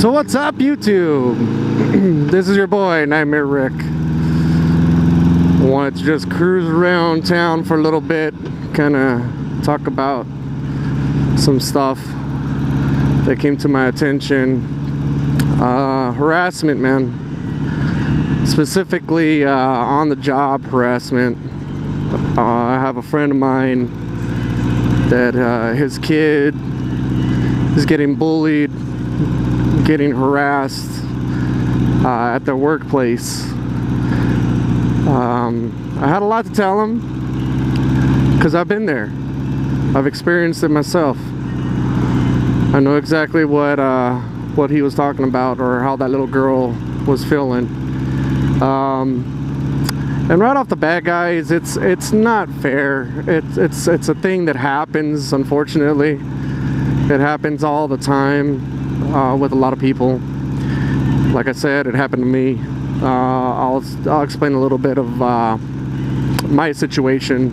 So what's up, YouTube? This is your boy, Nightmare Rick. I wanted to just cruise around town for a little bit, kind of talk about some stuff that came to my attention. Harassment, man. Specifically on the job harassment. I have a friend of mine that his kid is getting bullied, getting harassed at their workplace. I had a lot to tell him because I've been there. I've experienced it myself. I know exactly what he was talking about, or how that little girl was feeling. And right off the bat, guys, it's not fair. It's a thing that happens, unfortunately. It happens all the time with a lot of people. Like I said, it happened to me. I'll explain a little bit of my situation.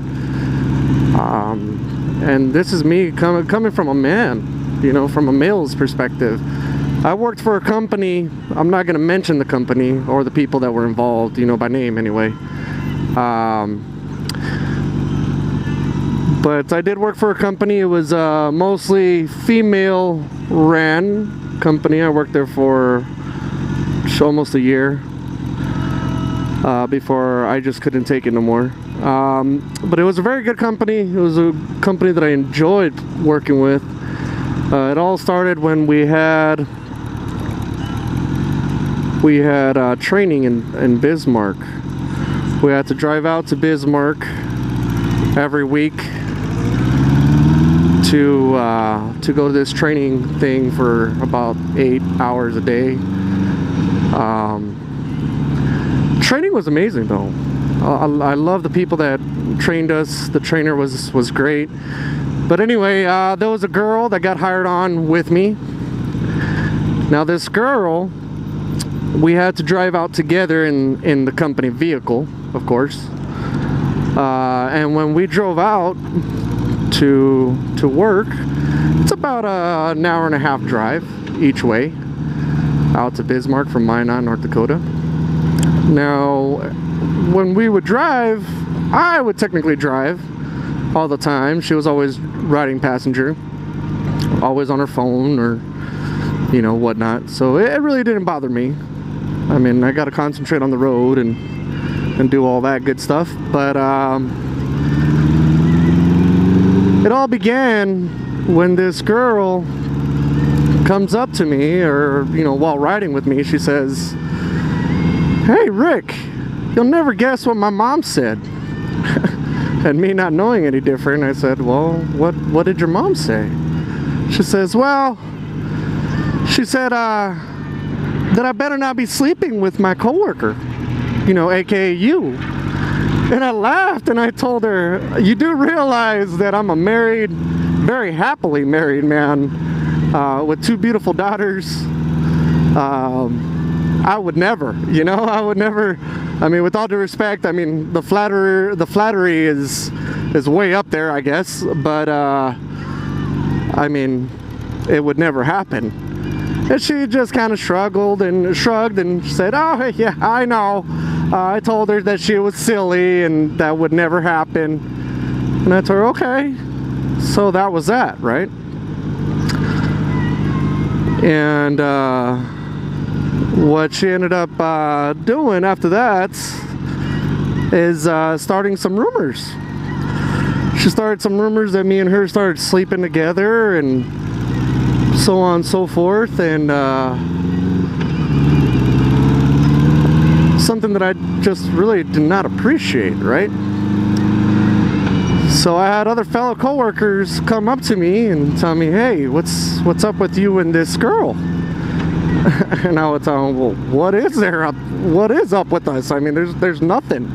And this is me coming from a man, you know, from a male's perspective. I worked for a company. I'm not going to mention the company or the people that were involved, you know, by name anyway. But I did work for a company. It was mostly female-ran company. I worked there for almost a year before I just couldn't take it no more. But it was a very good company. It was a company that I enjoyed working with. It all started when we had training in Bismarck. We had to drive out to Bismarck every week to go to this training thing for about 8 hours a day. Training was amazing though. I love the people that trained us. The trainer was great. But anyway, there was a girl that got hired on with me. Now this girl, we had to drive out together in the company vehicle, of course. And when we drove out to work, it's about an hour and a half drive each way out to Bismarck from Minot, North Dakota. Now, when we would drive, I would technically drive all the time. She was always riding passenger, always on her phone or, you know, whatnot. So it really didn't bother me. I mean, I got to concentrate on the road and do all that good stuff. But it all began when this girl comes up to me, or, you know, while riding with me, she says, "Hey, Rick, you'll never guess what my mom said." And me not knowing any different, I said, "Well, what did your mom say?" She says, "Well, she said that I better not be sleeping with my coworker, you know, aka you." And I laughed and I told her, "You do realize that I'm a married, very happily married man with 2 beautiful daughters. I would never, you know, I would never. I mean, with all due respect, I mean, the flattery is way up there, I guess. But I mean, it would never happen." And she just kind of shrugged and said, "Oh, yeah, I know. I told her that she was silly and that would never happen." And I told her, "Okay." So that was that, right? And what she ended up doing after that is starting some rumors. She started some rumors that me and her started sleeping together and so on and so forth, and something that I just really did not appreciate, right? So I had other fellow coworkers come up to me and tell me, "Hey, what's up with you and this girl?" And I would tell them, "Well, what is up with us? I mean, there's nothing.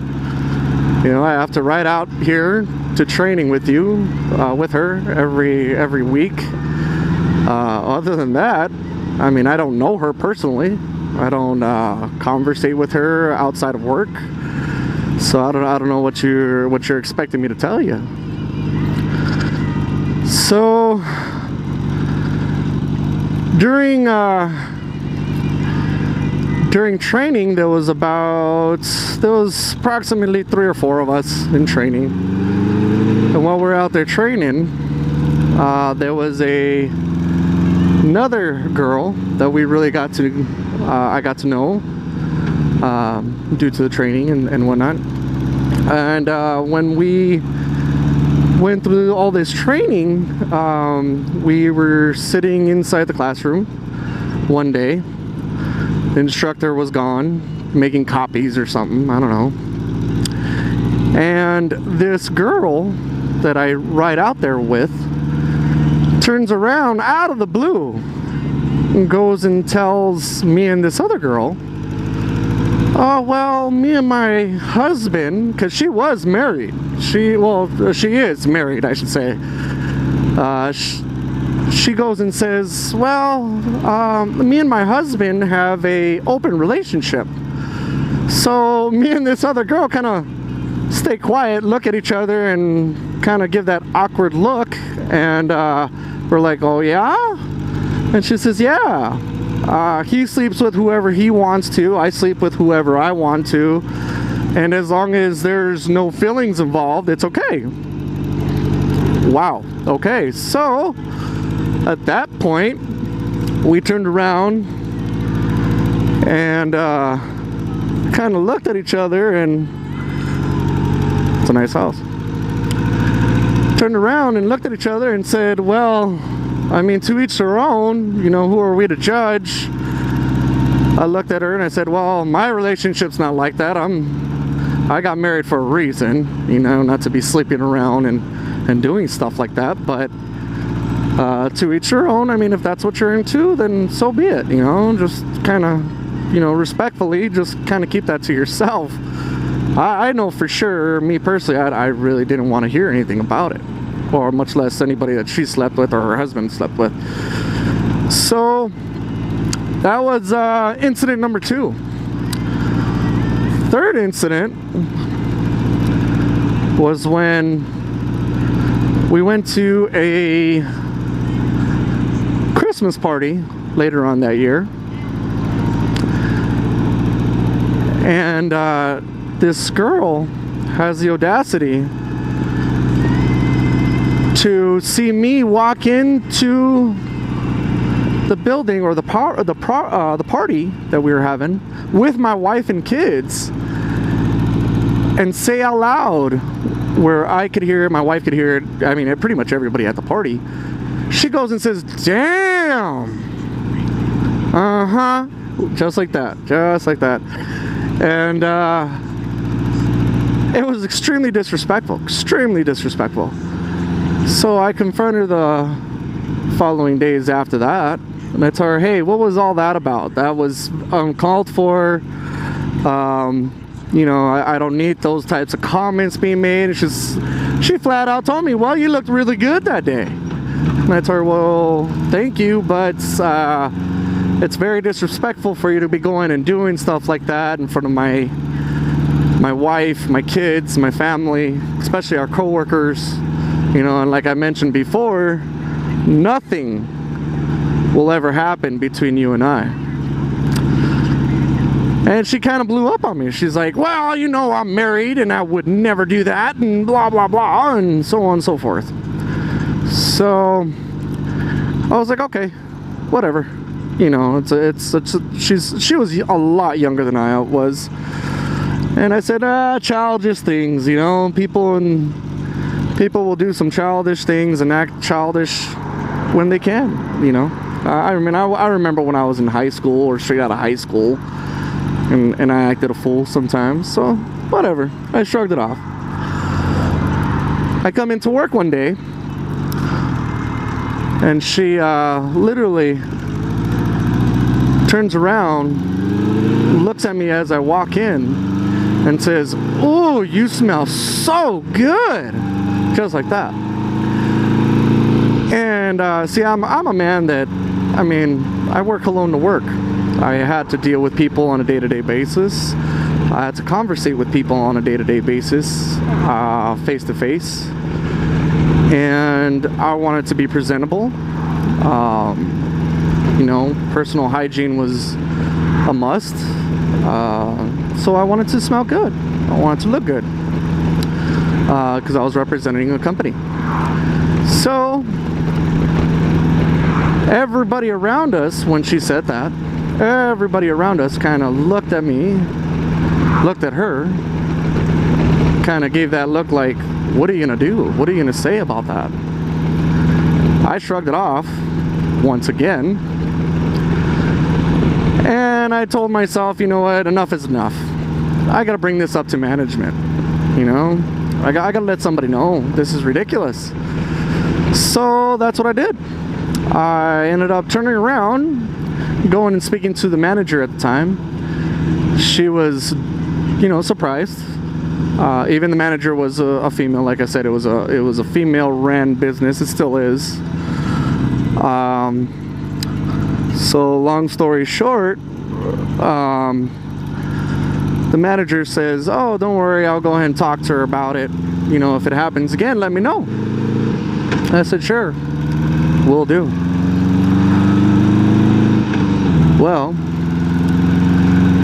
You know, I have to ride out here to training with you, with her every week. Other than that, I mean, I don't know her personally. I don't conversate with her outside of work. So I don't know what you're expecting me to tell you." So during during training, there was approximately 3 or 4 of us in training. And while we're out there training, there was another girl that we really got to, I got to know due to the training and whatnot. And when we went through all this training, we were sitting inside the classroom one day. The instructor was gone, making copies or something, I don't know. And this girl that I ride out there with turns around out of the blue and goes and tells me and this other girl, oh, well, me and my husband, because she was married. She is married, I should say. She goes and says, well, me and my husband have a open relationship. So me and this other girl kind of stay quiet, look at each other, and kind of give that awkward look. And we're like, oh, yeah? And she says, yeah. He sleeps with whoever he wants to. I sleep with whoever I want to. And as long as there's no feelings involved, it's okay. Wow. Okay. So at that point, we turned around and kind of looked at each other, and it's a nice house. Turned around and looked at each other and said, well, I mean, to each their own, you know, who are we to judge? I looked at her and I said, well, my relationship's not like that. I got married for a reason, you know, not to be sleeping around and doing stuff like that, but to each their own. I mean, if that's what you're into, then so be it, you know, just kind of, you know, respectfully, just kind of keep that to yourself. I know for sure, me personally, I really didn't want to hear anything about it, or much less anybody that she slept with or her husband slept with. So that was incident number 2. Third incident was when we went to a Christmas party later on that year, and this girl has the audacity to see me walk into the building or the party that we were having with my wife and kids, and say out loud, where I could hear it, my wife could hear it, I mean, pretty much everybody at the party. She goes and says, damn. Just like that, just like that. And it was extremely disrespectful, extremely disrespectful. So I confronted her the following days after that, and I told her, hey, what was all that about? That was uncalled for. You know, I don't need those types of comments being made. And she flat out told me, well, you looked really good that day. And I told her, well, thank you, but it's very disrespectful for you to be going and doing stuff like that in front of my wife, my kids, my family, especially our coworkers. You know, and like I mentioned before, nothing will ever happen between you and I. And she kind of blew up on me. She's like, well, you know, I'm married and I would never do that, and blah, blah, blah, and so on and so forth. So I was like, okay, whatever. You know, she was a lot younger than I was. And I said, childish things, you know, people will do some childish things and act childish when they can, you know. I remember when I was in high school or straight out of high school, and I acted a fool sometimes, so whatever. I shrugged it off. I come into work one day, and she literally turns around, looks at me as I walk in, and says, "Oh, you smell so good," just like that. And see, I'm a man that, I mean, I work alone to work. I had to deal with people on a day-to-day basis. I had to conversate with people on a day-to-day basis, face-to-face. And I wanted to be presentable. You know, personal hygiene was a must. So I wanted to smell good. I wanted to look good. Because I was representing a company. So everybody around us, when she said that, everybody around us kind of looked at me, looked at her, kind of gave that look like, what are you gonna do? What are you gonna say about that? I shrugged it off once again, and I told myself, you know what, enough is enough. I gotta bring this up to management, you know? I gotta let somebody know this is ridiculous. So that's what I did. I ended up turning around, going and speaking to the manager at the time. She was, you know, surprised. Even the manager was a female. Like I said, it was a female-ran business. It still is. So long story short, the manager says, oh, don't worry, I'll go ahead and talk to her about it. You know, if it happens again, let me know. I said, sure, will do. Well,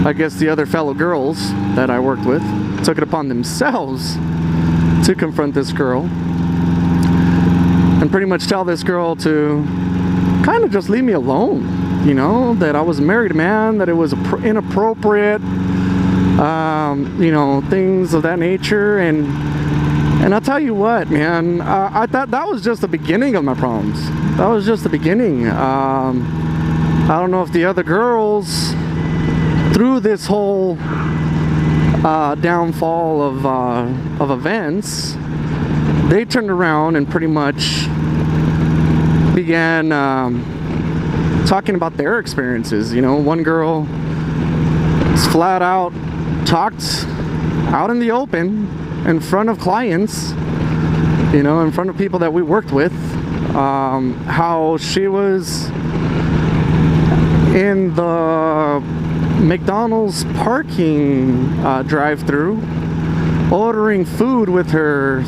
I guess the other fellow girls that I worked with took it upon themselves to confront this girl and pretty much tell this girl to kind of just leave me alone. You know, that I was a married man, that it was inappropriate, you know, things of that nature. And I'll tell you what, man, I thought that was just the beginning of my problems. That was just the beginning. I don't know if the other girls, through this whole downfall of events, they turned around and pretty much began talking about their experiences. You know, one girl flat out talked out in the open in front of clients, you know, in front of people that we worked with, how she was in the McDonald's parking drive-through ordering food with her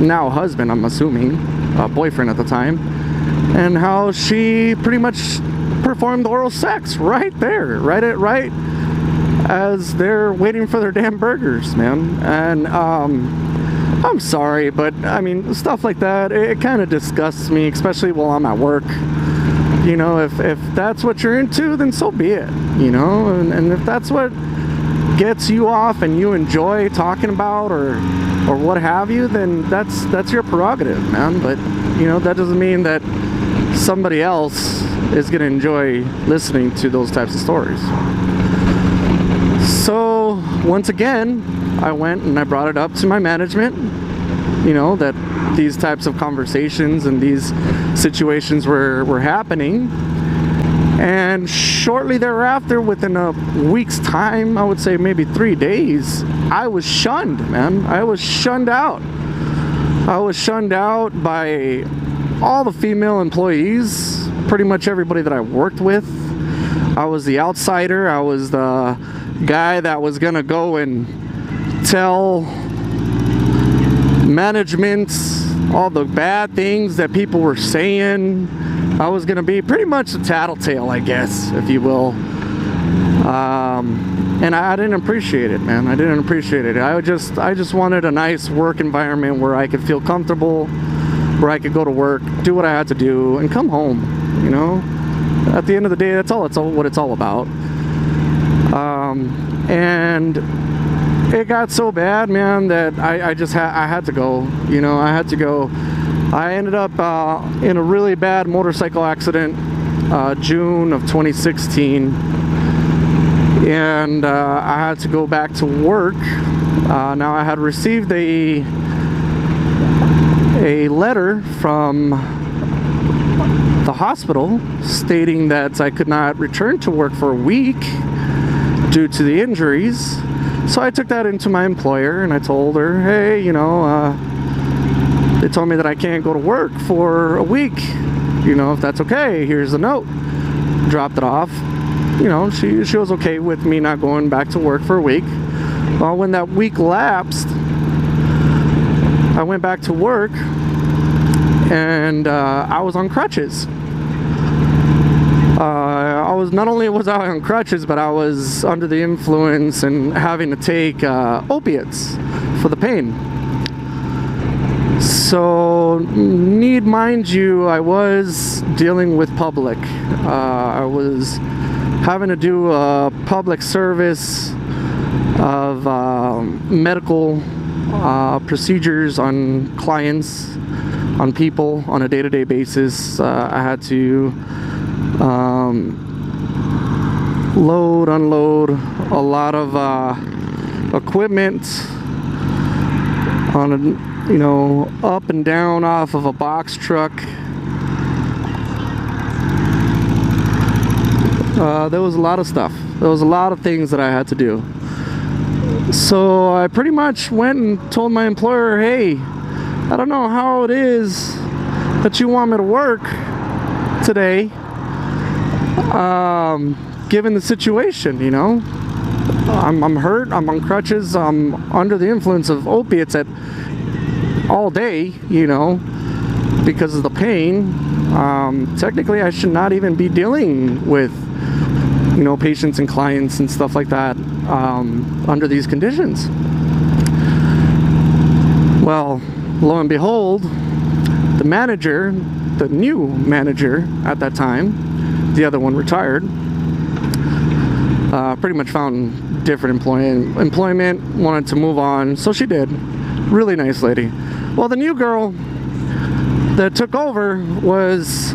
now husband, I'm assuming, boyfriend at the time, and how she pretty much performed oral sex right there, right as they're waiting for their damn burgers, man. And I'm sorry, but I mean, stuff like that, it kind of disgusts me, especially while I'm at work. You know, if that's what you're into, then so be it, you know. And if that's what gets you off and you enjoy talking about or what have you, then that's your prerogative, man. But you know, that doesn't mean that somebody else is gonna enjoy listening to those types of stories. So once again, I went and I brought it up to my management, you know, that these types of conversations and these situations were happening. And shortly thereafter, within a week's time, I would say maybe 3 days, I was shunned, man. I was shunned out. I was shunned out by all the female employees, pretty much everybody that I worked with. I was the outsider. I was the guy that was gonna go and tell management all the bad things that people were saying. I was gonna be pretty much a tattletale, I guess, if you will. And I didn't appreciate it, man. I didn't appreciate it. I just wanted a nice work environment where I could feel comfortable, where I could go to work, do what I had to do, and come home. You know, at the end of the day, that's what it's all about. And it got so bad, man, that I had to go. You know, I had to go. I ended up in a really bad motorcycle accident, June of 2016, and I had to go back to work. Now I had received a letter from the hospital stating that I could not return to work for a week due to the injuries. So I took that into my employer and I told her, hey, you know, they told me that I can't go to work for a week. You know, if that's okay, here's the note. Dropped it off. You know, she was okay with me not going back to work for a week. Well, when that week lapsed, I went back to work and I was on crutches. I was not only was I on crutches, but I was under the influence and having to take opiates for the pain. So, mind you, I was dealing with public. I was having to do a public service of medical procedures on clients, on people on a day-to-day basis. I had to load, unload a lot of equipment on a, up and down off of a box truck. There was a lot of stuff. There was a lot of things that I had to do. So I pretty much went and told my employer, hey, I don't know how it is that you want me to work today, given the situation, I'm hurt, I'm on crutches, I'm under the influence of opiates all day, because of the pain. Technically, I should not even be dealing with, patients and clients and stuff like that under these conditions. Well, lo and behold, the manager, the new manager at that time, the other one retired, pretty much found different employment, wanted to move on, so she did. Really nice lady. Well, the new girl that took over was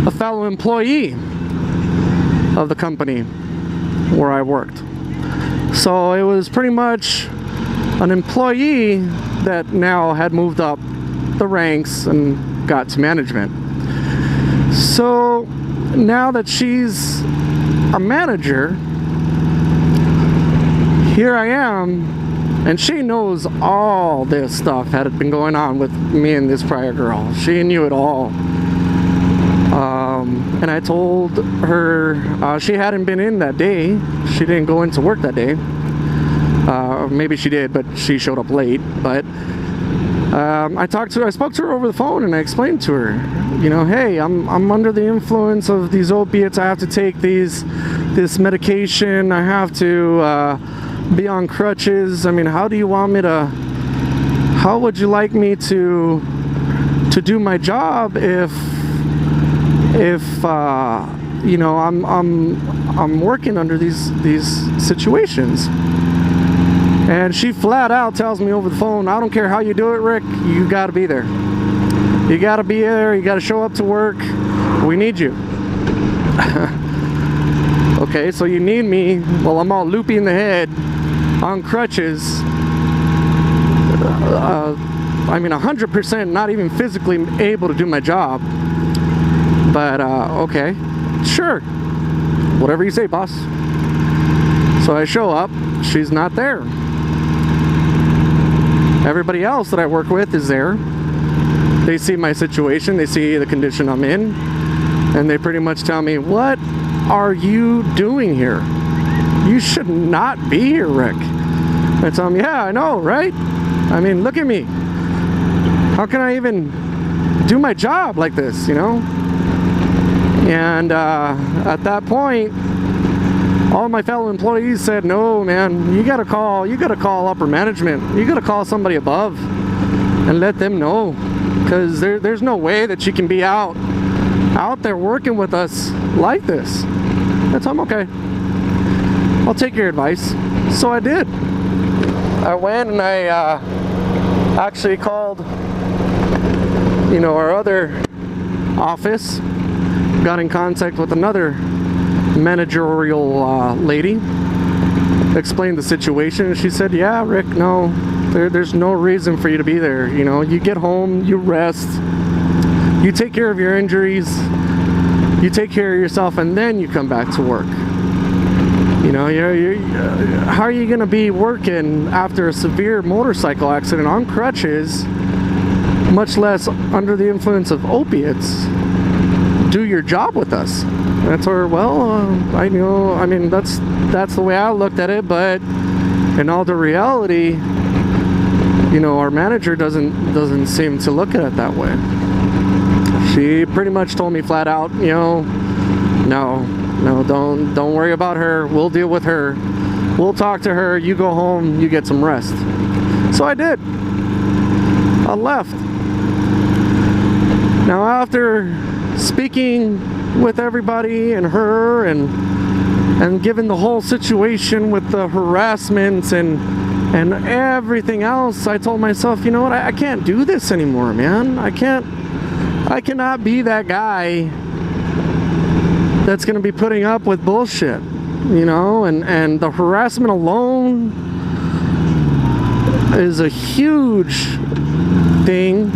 a fellow employee of the company where I worked. So it was pretty much an employee that now had moved up the ranks and got to management. So now that she's a manager, here I am, and she knows all this stuff had been going on with me and this prior girl. She knew it all. And I told her she hadn't been in that day. She didn't go into work that day. Maybe she did, but she showed up late. But I spoke to her over the phone, and I explained to her, hey, I'm under the influence of these opiates. I have to take this medication. I have to be on crutches. I mean, how would you like me to do my job if I'm working under these situations? And she flat out tells me over the phone, I don't care how you do it, Rick, you gotta be there. You gotta be there, you gotta show up to work. We need you. Okay, so you need me. Well, I'm all loopy in the head, on crutches. 100% not even physically able to do my job. But, okay, sure. Whatever you say, boss. So I show up, she's not there. Everybody else that I work with is there. They see my situation, they see the condition I'm in, and they pretty much tell me, what are you doing here? You should not be here, Rick. I tell them, yeah, I know, right? I mean, look at me. How can I even do my job like this, And at that point, all my fellow employees said, no, man, you gotta call upper management. You gotta call somebody above and let them know, because there's no way that you can be out there working with us like this. I told them, okay, I'll take your advice. So I did. I went and I actually called, our other office, got in contact with another managerial lady, explained the situation, and she said, yeah, Rick, no, there's no reason for you to be there. You get home, you rest, you take care of your injuries, you take care of yourself, and then you come back to work. How are you going to be working after a severe motorcycle accident on crutches, much less under the influence of opiates, do your job with us? And I told her, well, I know, that's the way I looked at it, but in all the reality, our manager doesn't seem to look at it that way. She pretty much told me flat out, no, No, don't worry about her. We'll deal with her. We'll talk to her. You go home. You get some rest. So I did. I left. Now, after speaking with everybody and her and given the whole situation with the harassment and everything else, I told myself, you know what, I can't do this anymore, man. I cannot be that guy that's gonna be putting up with bullshit, you know, and the harassment alone is a huge thing.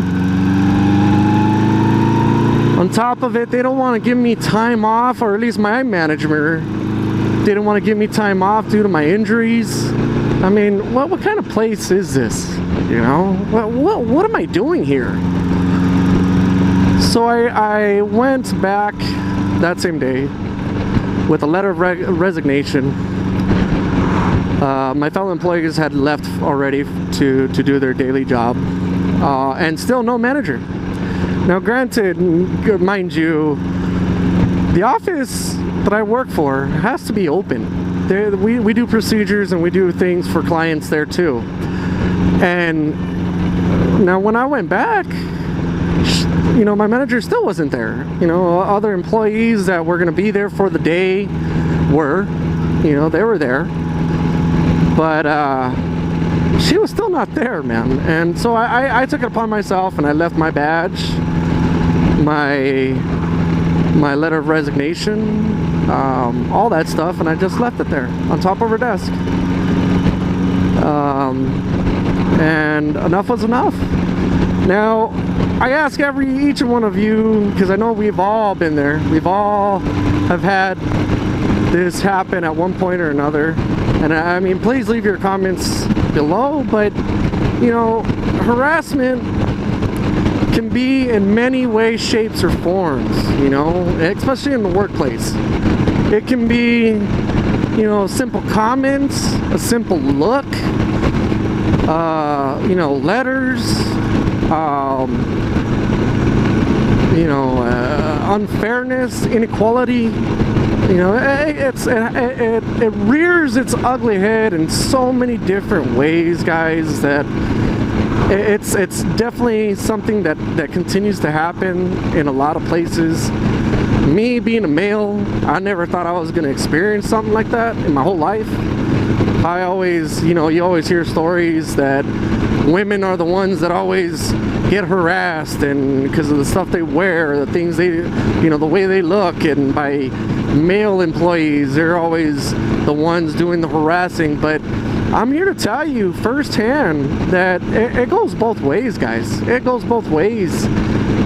On top of it, they don't want to give me time off, or at least my manager didn't want to give me time off due to my injuries. I mean, what kind of place is this? You know, what am I doing here? So I went back that same day with a letter of resignation. My fellow employees had left already to do their daily job, and still no manager. Now, granted, mind you, the office that I work for has to be open. We do procedures and we do things for clients there too. And now when I went back, you know, my manager still wasn't there. You know, other employees that were going to be there for the day were, you know, they were there. But she was still not there, man. And so I took it upon myself and I left my badge, my letter of resignation, all that stuff, and I just left it there on top of her desk. And enough was enough. Now, I ask each one of you, because I know we've all been there, we've all have had this happen at one point or another, and I mean, please leave your comments below. But you know, harassment can be in many ways, shapes, or forms, you know, especially in the workplace. It can be, you know, simple comments, a simple look, you know, letters, you know, unfairness, inequality. You know, it rears its ugly head in so many different ways, guys, that it's definitely something that continues to happen in a lot of places. Me being a male, I never thought I was going to experience something like that in my whole life. I always, you know, you always hear stories that women are the ones that always get harassed, and because of the stuff they wear, the things they, you know, the way they look, and by male employees, they're always the ones doing the harassing. But I'm here to tell you firsthand that it goes both ways, guys. It goes both ways.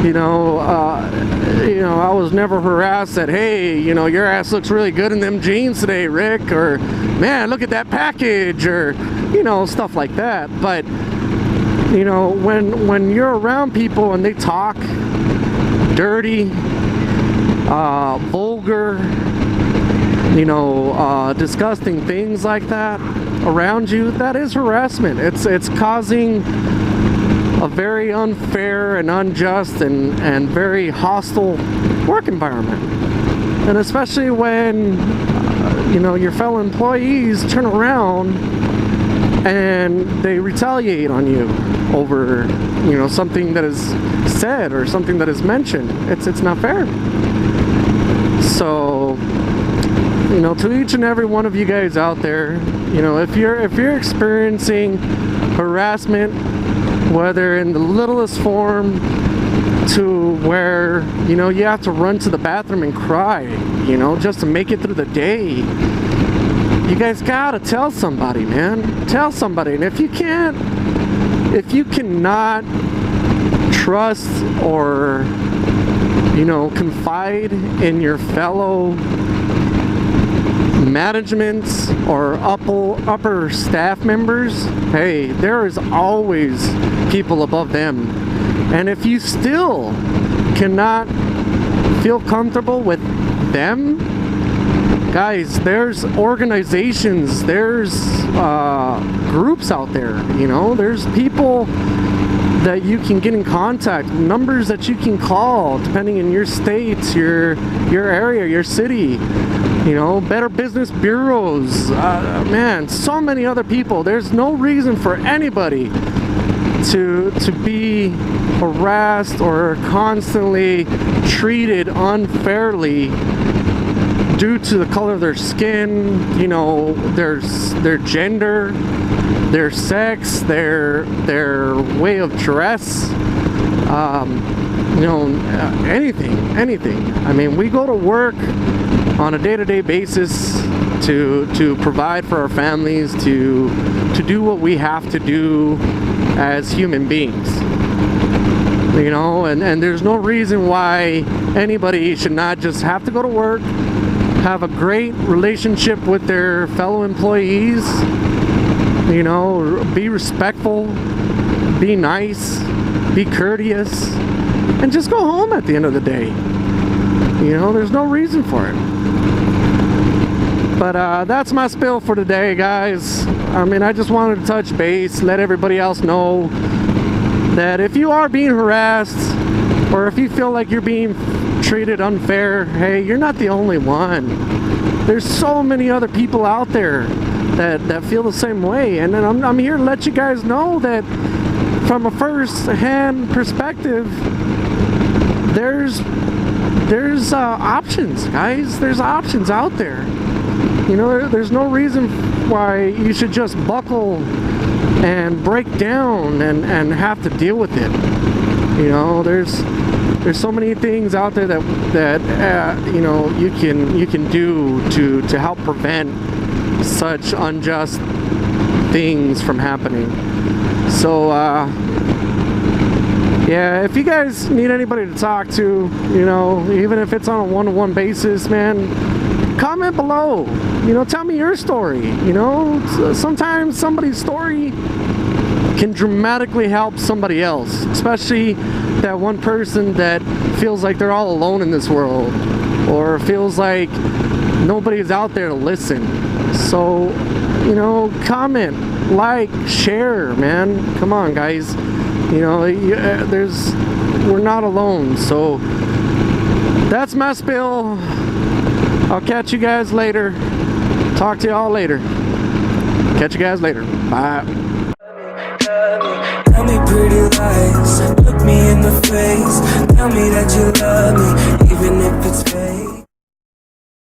You know, I was never harassed that, hey, you know, your ass looks really good in them jeans today, Rick, or man, look at that package, or, you know, stuff like that. But, you know, when you're around people and they talk dirty, vulgar, you know, disgusting things like that around you, that is harassment. It's causing a very unfair and unjust and very hostile work environment. And especially when you know, your fellow employees turn around and they retaliate on you over, you know, something that is said or something that is mentioned. It's not fair. So, you know, to each and every one of you guys out there, you know, if you're experiencing harassment, whether in the littlest form to where, you know, you have to run to the bathroom and cry, you know, just to make it through the day, you guys gotta tell somebody, man. Tell somebody. And if you cannot trust or, you know, confide in your fellow management or upper staff members, hey, there is always people above them. And if you still cannot feel comfortable with them, Guys, there's organizations, there's groups out there, you know, there's people that you can get in contact, numbers that you can call depending on your states, your area, your city, you know, Better Business Bureaus, man, so many other people. There's no reason for anybody to be harassed or constantly treated unfairly due to the color of their skin, you know, their gender, their sex, their way of dress, you know, anything. I mean, we go to work on a day-to-day basis to provide for our families, to do what we have to do as human beings, you know, and there's no reason why anybody should not just have to go to work, have a great relationship with their fellow employees, you know, be respectful, be nice, be courteous, and just go home at the end of the day. You know, there's no reason for it. But that's my spill for today, guys. I mean, I just wanted to touch base, let everybody else know that if you are being harassed, or if you feel like you're being treated unfair, hey, you're not the only one. There's so many other people out there that feel the same way, and then I'm here to let you guys know that from a first-hand perspective, there's options, guys. There's options out there. You know, there's no reason why you should just buckle and break down and have to deal with it. You know, there's so many things out there that you know, you can do to help prevent such unjust things from happening. So yeah, if you guys need anybody to talk to, you know, even if it's on a one-to-one basis, man, comment below. You know, tell me your story. You know, sometimes somebody's story can dramatically help somebody else, especially that one person that feels like they're all alone in this world, or feels like nobody's out there to listen. So, you know, comment, like, share, man. Come on, guys. You know, we're not alone. So that's my spill. I'll catch you guys later. Talk to y'all later. Catch you guys later. Bye. Tell me pretty lies, look me in the face. Tell me that you love me, even if it's fake.